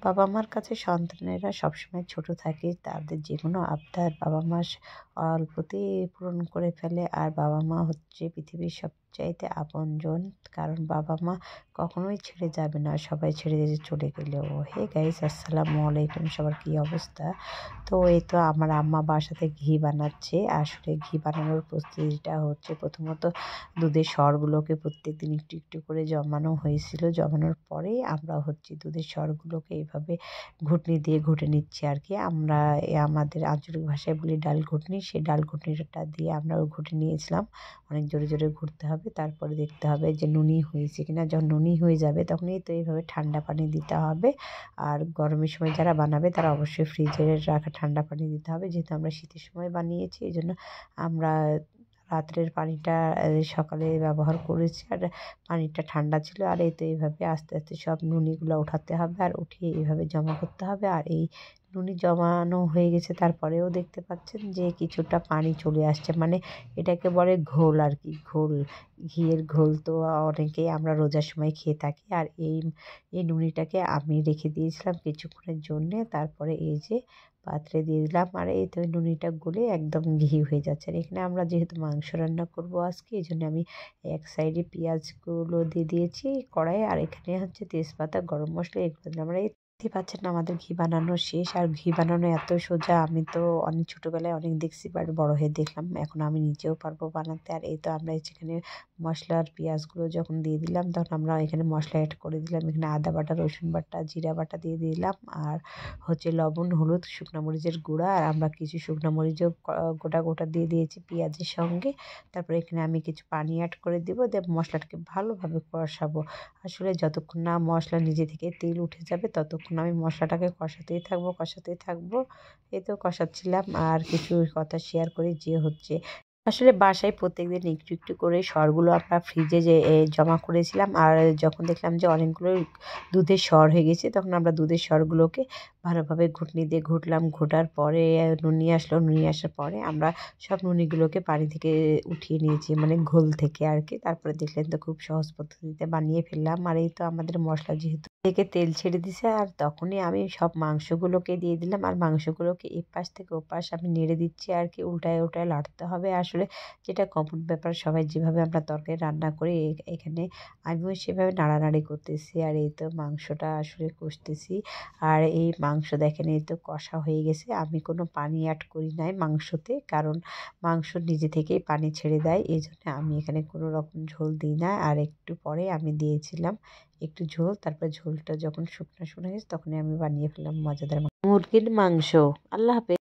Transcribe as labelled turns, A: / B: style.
A: বাবা মার কাছে সন্তানেরা সবসময় ছোট থাকে, তাদের যে কোনো আবদার বাবা মা অল্পতেই পূরণ করে ফেলে। আর বাবা মা হচ্ছে পৃথিবীর সবচাইতে আপনজন, কারণ বাবা মা কখনোই ছেড়ে যাবে না, সবাই ছেড়ে চলে গেলেও। হে গাইস, আসসালামু আলাইকুম, সবার কী অবস্থা? তো এই তো আমার আম্মা বাসাতে ঘি বানাচ্ছে। আসলে ঘি বানানোর প্রস্তুতিটা হচ্ছে, প্রথমত দুধের সরগুলোকে প্রত্যেকদিন একটু একটু করে জমানো হয়েছিল। জমানোর পরে আমরা হচ্ছে দুধের সরগুলোকে এইভাবে ঘুটনি দিয়ে ঘুটে নিচ্ছি আর কি। আমরা আমাদের আঞ্চলিক ভাষায় বলি ডাল ঘুটনি। সেই ডাল ঘুটনিটা দিয়ে আমরা ঘুটে নিয়েছিলাম। অনেক জোরে জোরে ঘুরতে হবে, তারপরে দেখতে হবে যে নুনি হয়েছে কিনা। যখন নুনি হয়ে যাবে তখনই তো এইভাবে ঠান্ডা পানি দিতে হবে। আর গরমের সময় যারা বানাবে তারা অবশ্যই ফ্রিজে রাখা ঠান্ডা পানি দিতে হবে। যেহেতু আমরা শীতের সময় বানিয়েছি, এই জন্য আমরা রাত্রের পানিটা সকালে ব্যবহার করেছি। আর পানিটা ঠান্ডা ছিল। আর এই তো এইভাবে আস্তে আস্তে সব নুনিগুলো উঠাতে হবে, আর উঠিয়ে এইভাবে জমা করতে হবে। আর এই নুনি জমানো হয়ে গেছে, তারপরেও দেখতে পাচ্ছেন যে কিছুটা পানি চলে আসছে, মানে এটাকে বলে ঘোল আর কি, ঘোল, ঘিয়ের ঘোল। তো অনেকেই আমরা রোজার সময় খেয়ে থাকি। আর এই নুনিটাকে আমি রেখে দিয়েছিলাম কিছুক্ষণের জন্যে। তারপরে এই যে পাত্রে দিয়ে দিলাম, আর এই তো নুনিটা গলে একদম ঘি হয়ে যাচ্ছে। আর এখানে আমরা যেহেতু মাংস রান্না করব আজকে, এই জন্য আমি এক সাইডে পেঁয়াজগুলো দিয়ে দিয়েছি কড়াইয়ে, আর এখানে হচ্ছে তেজপাতা, গরম মশলা এগুলো দিলাম। আমরা দেখতে পাচ্ছেন আমাদের ঘি বানানো শেষ। আর ঘি বানানো এত সোজা, আমি তো অনেক ছোটোবেলায় অনেক দেখছি, বাট বড় হয়ে দেখলাম এখন আমি নিজেও পারবো বানাতে। আর এই তো আমরা এখানে মশলার পেঁয়াজগুলো যখন দিয়ে দিলাম, তখন আমরা এখানে মশলা অ্যাড করে দিলাম। এখানে আদা বাটা, রসুন বাটা, জিরা বাটা দিয়ে দিলাম। আর হচ্ছে লবণ, হলুদ, শুকনো মরিচের গুঁড়া, আর আমরা কিছু শুকনো মরিচও গোটা গোটা দিয়ে দিয়েছি পেঁয়াজের সঙ্গে। তারপরে এখানে আমি কিছু পানি অ্যাড করে দেবো, দিয়ে মশলাটাকে ভালোভাবে কষাবো। আসলে যতক্ষণ না মশলা নিজে থেকে তেল উঠে যাবে ততক্ষণ আমি মশলাটাকে কষাতেই থাকবো। এই তো কষাচ্ছিলাম। আর কিছু কথা শেয়ার করি, যে হচ্ছে আসলে বাসায় প্রত্যেকদিন একটু একটু করে সরগুলো আমরা ফ্রিজে যে জমা করেছিলাম। আর যখন দেখলাম যে অনেকগুলো দুধের সর হয়ে গেছে, তখন আমরা দুধের সরগুলোকে ভালোভাবে ঘুটনি দিয়ে ঘুটলাম। ঘোটার পরে নুনি আসলো, নুনি আসার পরে আমরা সব নুনিগুলোকে পানি থেকে উঠিয়ে নিয়েছি, মানে ঘোল থেকে আর কি। তারপরে দেখলেন তো খুব সহজ পদ্ধতিতে বানিয়ে ফেললাম। আর এই তো আমাদের মশলা যেহেতু থেকে তেল ছেড়ে দিছে, আর তখনই আমি সব মাংসগুলোকে দিয়ে দিলাম। আর মাংসগুলোকে এপাশ থেকে ওপাশ আমি নেড়ে দিচ্ছি আর কি, উল্টায় উল্টায় লাড়তে হবে। আসলে যেটা কমন ব্যাপার, সবাই যেভাবে আমরা তরকারি রান্না করি এখানে আমিও সেভাবে নাড়ানাড়ি করতেছি। আর এই তো মাংসটা আসলে কষতেছি। আর এই মাংস দেখেন এই তো কষা হয়ে গেছে। আমি কোনো পানি অ্যাড করি নাই মাংসতে, কারণ মাংস নিজে থেকেই পানি ছেড়ে দেয়, এই জন্য আমি এখানে কোনো রকম ঝোল দিই না। আর একটু পরে আমি দিয়েছিলাম একটু ঝোল। তারপরে ঝোলটা যখন শুকনো শুকনো হয়েছে, তখনই আমি বানিয়ে ফেললাম মজাদার মুরগির মাংস। আল্লাহ হাফেজ।